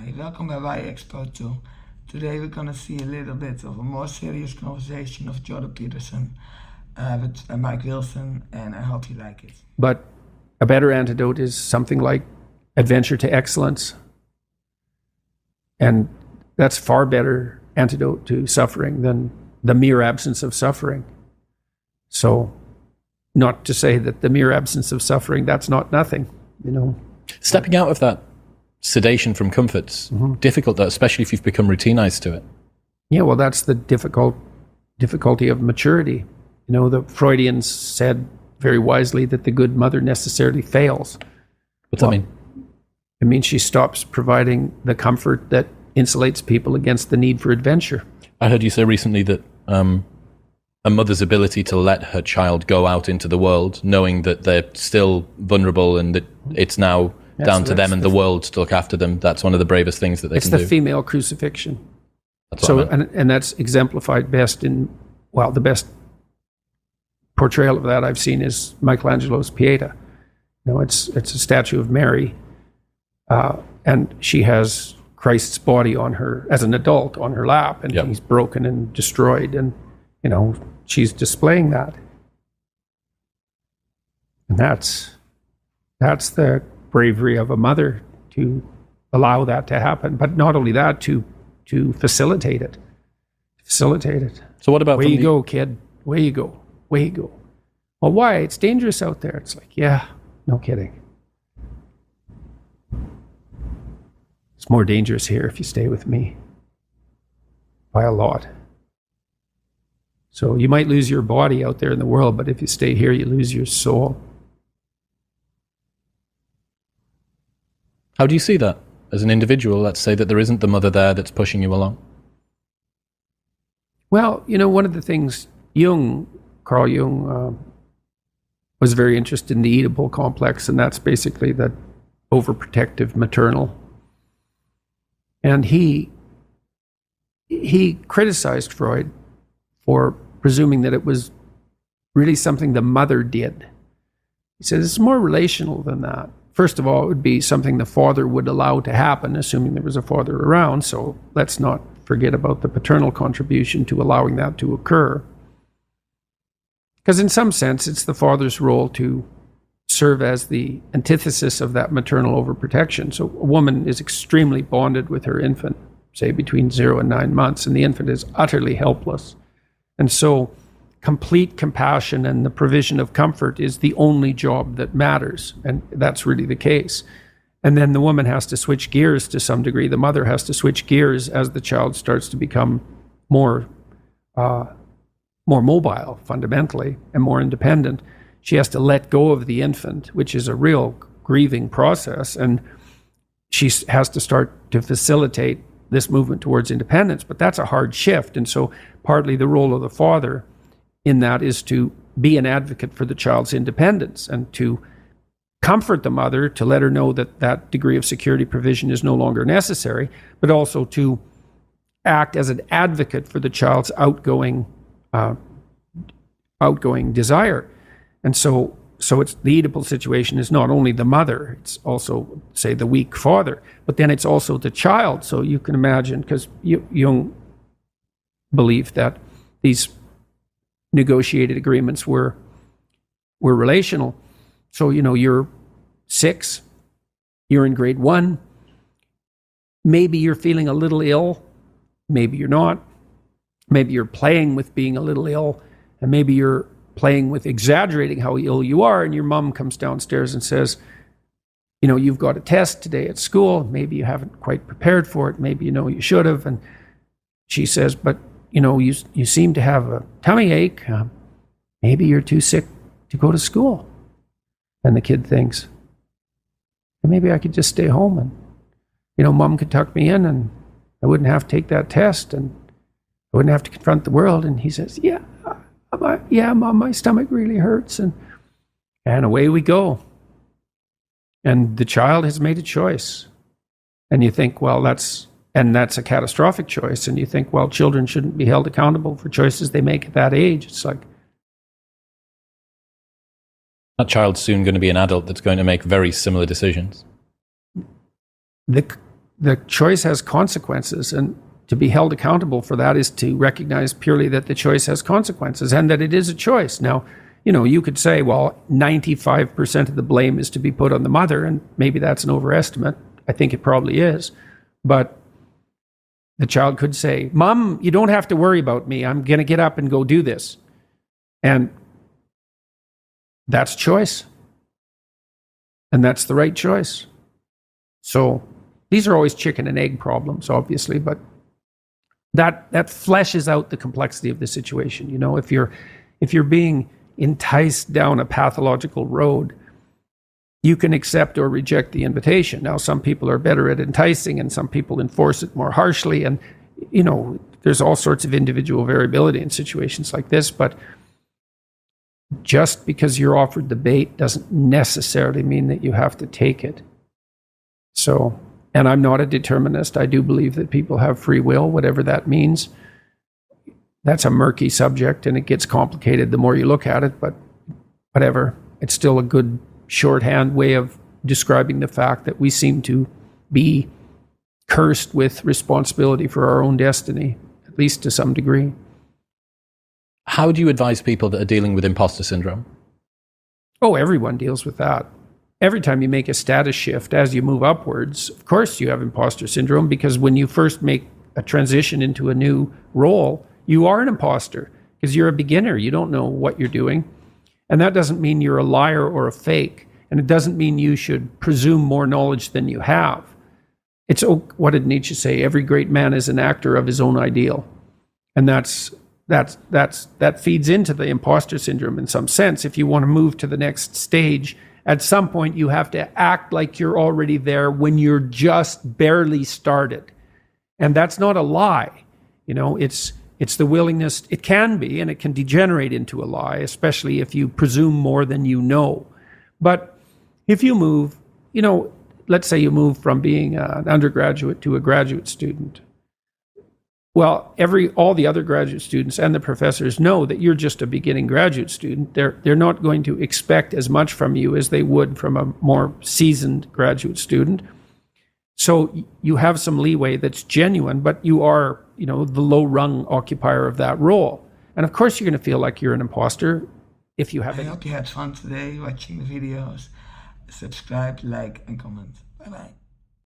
Hi, welcome bij Expo 2. Today we're going to see a little bit of a more serious conversation of Jordan Peterson with Mike Wilson, and I hope you like it. But a better antidote is something like adventure to excellence. And that's far better antidote to suffering than the mere absence of suffering. So not to say that the mere absence of suffering, that's not nothing, you know. Stepping out of that sedation from comfort's difficult, though, especially if you've become routinized to it. Yeah, well, that's the difficulty of maturity. You know, the Freudians said very wisely that the good mother necessarily fails. What's that mean? It means she stops providing the comfort that insulates people against the need for adventure. I heard you say recently that a mother's ability to let her child go out into the world, knowing that they're still vulnerable and that it's now down to them and the world to look after them, that's one of the bravest things that they can do. It's the female crucifixion. That's what I meant. And that's exemplified best in, well, the best portrayal of that I've seen is Michelangelo's Pieta. You know, it's a statue of Mary, and she has Christ's body on her, as an adult, on her lap, and he's broken and destroyed, and, you know, she's displaying that. And that's the bravery of a mother, to allow that to happen. But not only that, to facilitate it. So what about... Way you go, kid. Way you go. Well, why? It's dangerous out there. It's like, yeah, no kidding. It's more dangerous here if you stay with me. By a lot. So you might lose your body out there in the world, but if you stay here, you lose your soul. How do you see that as an individual? Let's say that there isn't the mother there that's pushing you along. Well, you know, one of the things Carl Jung, was very interested in the Oedipal complex, and that's basically the overprotective maternal. And he criticized Freud for presuming that it was really something the mother did. He said it's more relational than that. First of all, it would be something the father would allow to happen, assuming there was a father around. So let's not forget about the paternal contribution to allowing that to occur. Because in some sense, it's the father's role to serve as the antithesis of that maternal overprotection. So a woman is extremely bonded with her infant, say between 0 and 9 months, and the infant is utterly helpless. And so complete compassion and the provision of comfort is the only job that matters. And that's really the case. And then the woman has to switch gears to some degree. The mother has to switch gears as the child starts to become more mobile, fundamentally, and more independent. She has to let go of the infant, which is a real grieving process. And she has to start to facilitate this movement towards independence. But that's a hard shift. And so partly the role of the father in that is to be an advocate for the child's independence and to comfort the mother, to let her know that that degree of security provision is no longer necessary, but also to act as an advocate for the child's outgoing desire. And so it's the Oedipal situation is not only the mother, it's also, say, the weak father, but then it's also the child. So you can imagine, because Jung believed that these negotiated agreements were relational. So, you know, you're 6, you're in grade 1, maybe you're feeling a little ill, maybe you're not, maybe you're playing with being a little ill, and maybe you're playing with exaggerating how ill you are, and your mom comes downstairs and says, you know, you've got a test today at school, maybe you haven't quite prepared for it, maybe you know you should have, and she says, but you know, you seem to have a tummy ache. Maybe you're too sick to go to school. And the kid thinks, maybe I could just stay home and, you know, mom could tuck me in and I wouldn't have to take that test and I wouldn't have to confront the world. And he says, yeah, mom, my stomach really hurts. And away we go. And the child has made a choice. And you think, well, that's a catastrophic choice. And you think, well, children shouldn't be held accountable for choices they make at that age. It's like, that child's soon going to be an adult that's going to make very similar decisions. The the choice has consequences, and to be held accountable for that is to recognize purely that the choice has consequences and that it is a choice. Now, you could say, well, 95% of the blame is to be put on the mother, and maybe that's an overestimate. I think it probably is. But the child could say, Mom, you don't have to worry about me. I'm going to get up and go do this. And that's choice. And that's the right choice. So these are always chicken and egg problems, obviously, but that fleshes out the complexity of the situation. If you're being enticed down a pathological road, you can accept or reject the invitation. Now, some people are better at enticing and some people enforce it more harshly. And, there's all sorts of individual variability in situations like this. But just because you're offered the bait doesn't necessarily mean that you have to take it. So, and I'm not a determinist. I do believe that people have free will, whatever that means. That's a murky subject and it gets complicated the more you look at it, but whatever. It's still a good shorthand way of describing the fact that we seem to be cursed with responsibility for our own destiny, at least to some degree. How do you advise people that are dealing with imposter syndrome? Oh, everyone deals with that. Every time you make a status shift as you move upwards, of course you have imposter syndrome, because when you first make a transition into a new role, you are an imposter because you're a beginner. You don't know what you're doing. And that doesn't mean you're a liar or a fake. And it doesn't mean you should presume more knowledge than you have. It's, what did Nietzsche say? Every great man is an actor of his own ideal. And that feeds into the imposter syndrome in some sense. If you want to move to the next stage, at some point you have to act like you're already there when you're just barely started. And that's not a lie. It's the willingness, it can be, and it can degenerate into a lie, especially if you presume more than you know. But if you move, let's say you move from being an undergraduate to a graduate student. Well, all the other graduate students and the professors know that you're just a beginning graduate student. They're not going to expect as much from you as they would from a more seasoned graduate student. So you have some leeway that's genuine, but you are, the low-rung occupier of that role. And of course, you're going to feel like you're an imposter if you have I hope you had fun today watching the videos. Subscribe, like, and comment. Bye-bye.